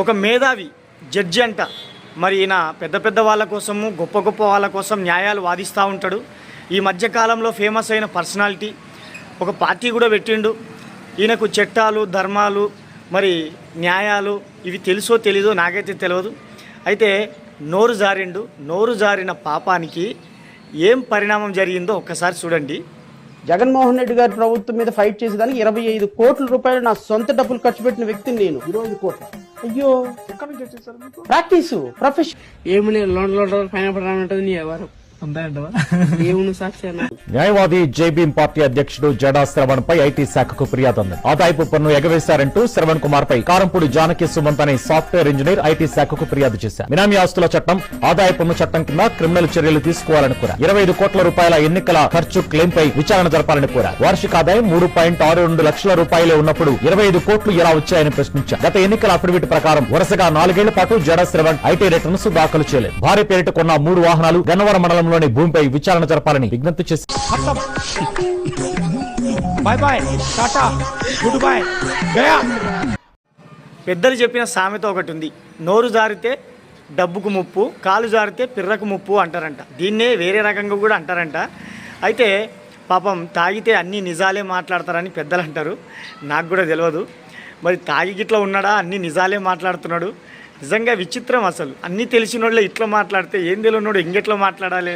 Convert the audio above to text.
ఒక మేధావి జడ్జి అంట. మరి ఈయన పెద్ద పెద్ద వాళ్ళ కోసము గొప్ప గొప్ప వాళ్ళ కోసం న్యాయాలు వాదిస్తూ ఉంటాడు. ఈ మధ్యకాలంలో ఫేమస్ అయిన పర్సనాలిటీ, ఒక పార్టీ కూడా పెట్టిండు. ఈయనకు చట్టాలు ధర్మాలు మరి న్యాయాలు ఇవి తెలుసో తెలీదో నాకైతే తెలియదు. అయితే నోరు జారిన పాపానికి ఏం పరిణామం జరిగిందో ఒక్కసారి చూడండి. జగన్మోహన్ రెడ్డి గారి ప్రభుత్వం మీద ఫైట్ చేసేదానికి 25 కోట్ల రూపాయలు నా సొంత డబ్బులు ఖర్చు పెట్టిన వ్యక్తిని నేను. 20 కోట్ల అయ్యో, ప్రాక్టీసు ప్రొఫెషన్ ఏమి లోన్ పైన పడాలంటది నీ ఎవరు దేవుని సాక్షి న్యాయవాది జైభీం పార్టీ అధ్యక్షుడు జడా శ్రవణ్ పై ఐటీ శాఖకు ఫిర్యాదు అంది. ఆదాయపు పన్ను ఎగవేశారంటూ శ్రవణ్ కుమార్ పై కారంపూడి జానకి సుమంత్ అనే సాఫ్ట్వేర్ ఇంజనీర్ ఐటీ శాఖకు ఫిర్యాదు చేశారు. బినామీ ఆస్తుల చట్టం, ఆదాయ పన్ను చట్టం కింద క్రిమినల్ చర్యలు తీసుకోవాలని కోరారు. 25 కోట్ల రూపాయల ఎన్నికల ఖర్చు క్లెయిమ్ పై విచారణ జరపాలని కోరారు. వార్షిక ఆదాయం 3.62 లక్షల రూపాయలే ఉన్నప్పుడు 25 కోట్లు ఎలా వచ్చాయని ప్రశ్నించారు. గత ఎన్నికల అఫిడవిట్ ప్రకారం వరుసగా 4 ఏళ్ల పాటు జడా శ్రవణ్ ఐటీ రిటర్న్స్ దాఖలు చేయలేదు. భార్య పేరిట కొన్న 3 వాహనాలు గన్నవరం మండలంలో భూమిపై విచారణ జరపాలని విజ్ఞప్తి చేశారు. పెద్దలు చెప్పిన సామెత ఒకటి ఉంది, నోరు జారితే డబ్బుకు ముప్పు, కాలు జారితే పిర్రకు ముప్పు అంటారంట. దీన్నే వేరే రకంగా కూడా అంటారంట. అయితే పాపం తాగితే అన్ని నిజాలే మాట్లాడతారని పెద్దలు అంటారు. నాకు కూడా తెలియదు మరి తాగి గిట్లా ఉన్నాడా, అన్ని నిజాలే మాట్లాడుతున్నాడు. నిజంగా విచిత్రం. అసలు అన్నీ తెలిసిన వాళ్ళే ఇట్లా మాట్లాడితే ఏం తెలియనోడు ఇంకెట్లా మాట్లాడాలి?